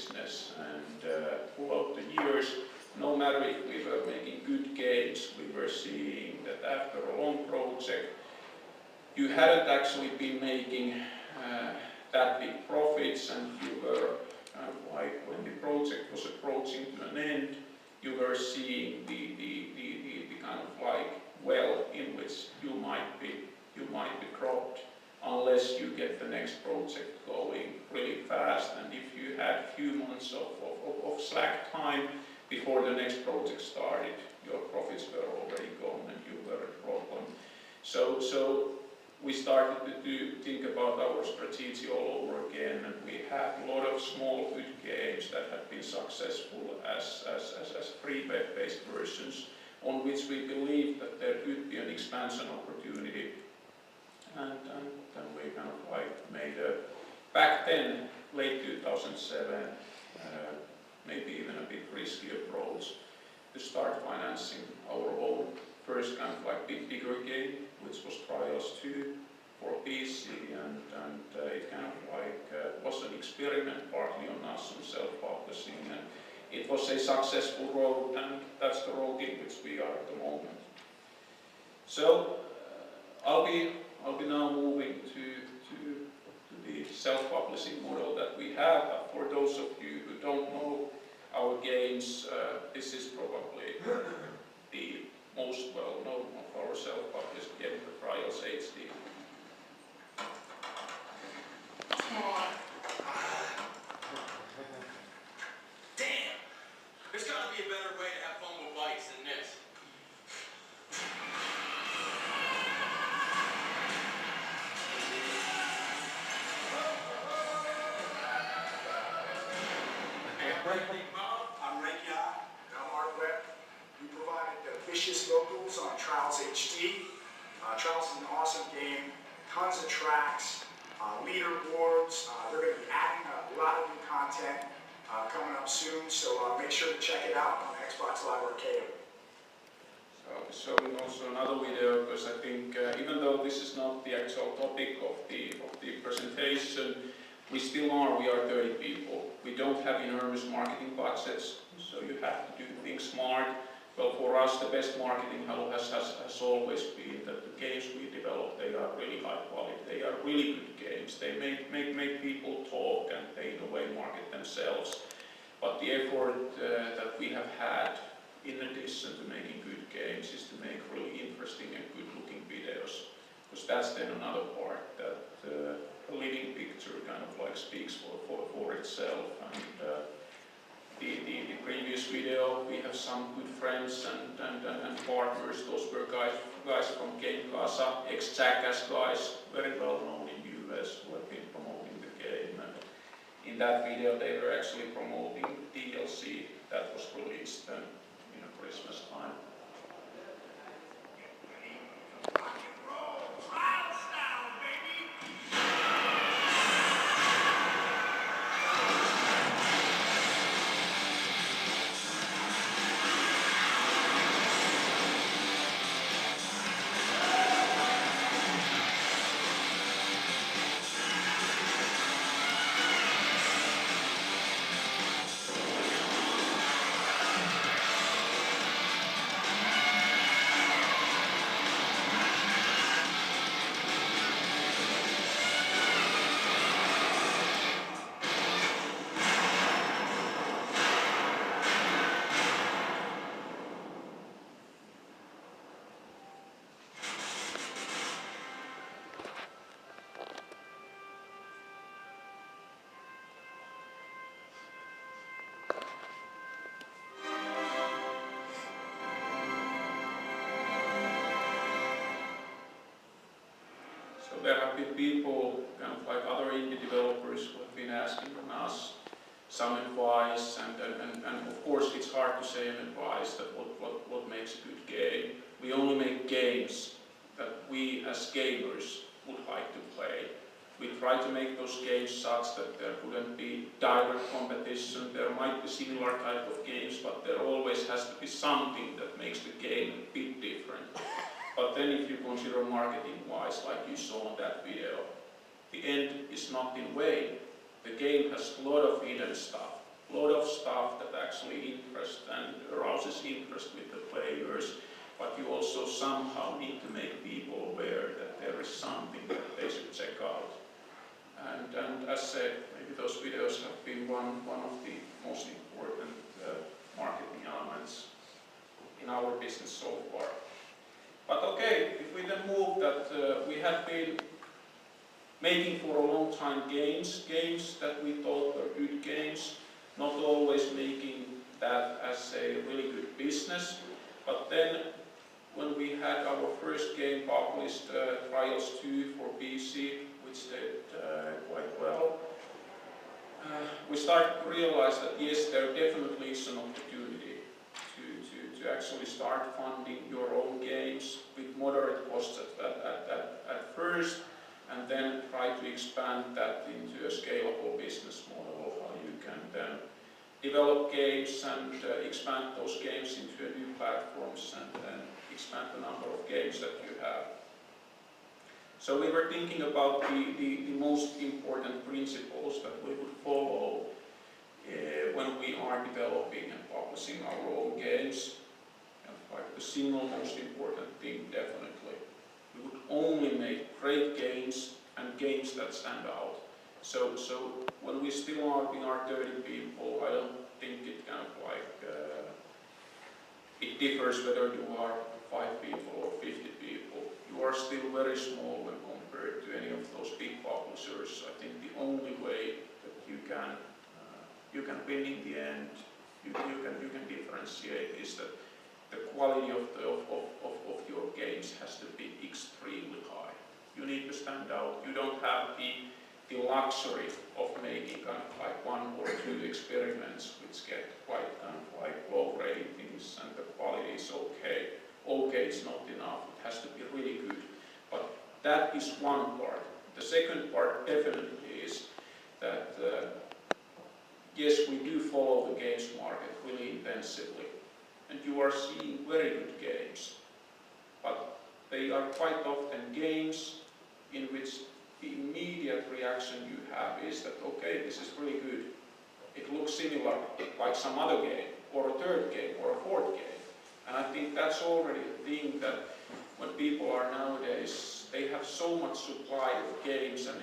business, and throughout the years, no matter if we were making good games, we were seeing that after a long project, you hadn't actually been making that big profits, and you were like when the project was approaching to an end, you were seeing the kind of like well in which you might be dropped unless you get the next project going really fast. And if you had a few months of slack time before the next project started, your profits were already gone and you were a problem. So we started to think about our strategy all over again, and we had a lot of small good games that had been successful as free web-based versions on which we believed that there could be an expansion opportunity. And then we kind of like made back then, late 2007, maybe even a bit risky approach to start financing our own first kind of like bigger game, which was Trials 2 for PC, and it kind of like was an experiment partly on us on self-publishing, and it was a successful road, and that's the road in which we are at the moment. So I'll be now moving to the self-publishing model that we have. For those of you who don't know our games, this is probably the most well-known of our self-published game, the Trials HD. Damn! There's got to be a better way to have fun with bikes than this. I'm Ray Kyan, and I'm Art Webb. We provided vicious vocals on Trials HD. Trials is an awesome game, tons of tracks, leaderboards. They're going to be adding a lot of new content coming up soon, so make sure to check it out on Xbox Live Arcade. So also another video, because I think even though this is not the actual topic of the presentation, we are 30 people. We don't have enormous marketing budgets, so you have to do things smart. Well, for us, the best marketing has always been that the games we develop, they are really high quality. They are really good games. They make people talk, and they in a way market themselves. But the effort that we have had, in addition to making good games, is to make really interesting and good-looking videos. Because that's then another part that the living picture kind of like speaks for itself. And the previous video, we have some good friends and partners. Those were guys from Game Casa, ex-Jackass guys, very well known in US, who have been promoting the game. And in that video, they were actually promoting DLC that was released in Christmas time. There have been people, kind of like other indie developers, who have been asking us some advice, and of course it's hard to say an advice that what makes a good game. We only make games that we as gamers would like to play. We try to make those games such that there wouldn't be direct competition. There might be similar type of games, but there always has to be something that makes the game a bit different. But then if you consider marketing-wise, like you saw in that video, the end is not in vain. The game has a lot of hidden stuff. a lot of stuff that actually interests and arouses interest with the players, but you also somehow need to make people aware that there is something that they should check out. And as said, maybe those videos have been one of the most important marketing elements in our business so far. But okay, if we then move that we have been making for a long time games that we thought were good games, not always making that as a really good business, but then when we had our first game published, Trials 2 for PC, which did quite well, we started to realize that yes, there definitely is an opportunity to actually start funding your own games with moderate costs at first, and then try to expand that into a scalable business model, how you can then develop games and expand those games into new platforms and then expand the number of games that you have. So we were thinking about the most important principles that we would follow when we are developing and publishing our own games. And like the single most important thing, definitely, we would only make great games and games that stand out. So when we still are 30 people, I don't think it kind of like it differs whether you are 5 people or 50 people. You are still very small when compared to any of those big publishers. I think the only way that you can win in the end, you can differentiate is that the quality of your games has to be extremely high. You need to stand out. You don't have the luxury of making kind of like 1 or 2 experiments which get quite kind of like low ratings and the quality is okay. Okay is not enough. It has to be really good. But that is one part. The second part definitely is that yes, we do follow the games market really intensively, and you are seeing very good games, but they are quite often games in which the immediate reaction you have is that, okay, this is really good. It looks similar like some other game, or a third game, or a fourth game. And I think that's already a thing that when people are nowadays, they have so much supply of games and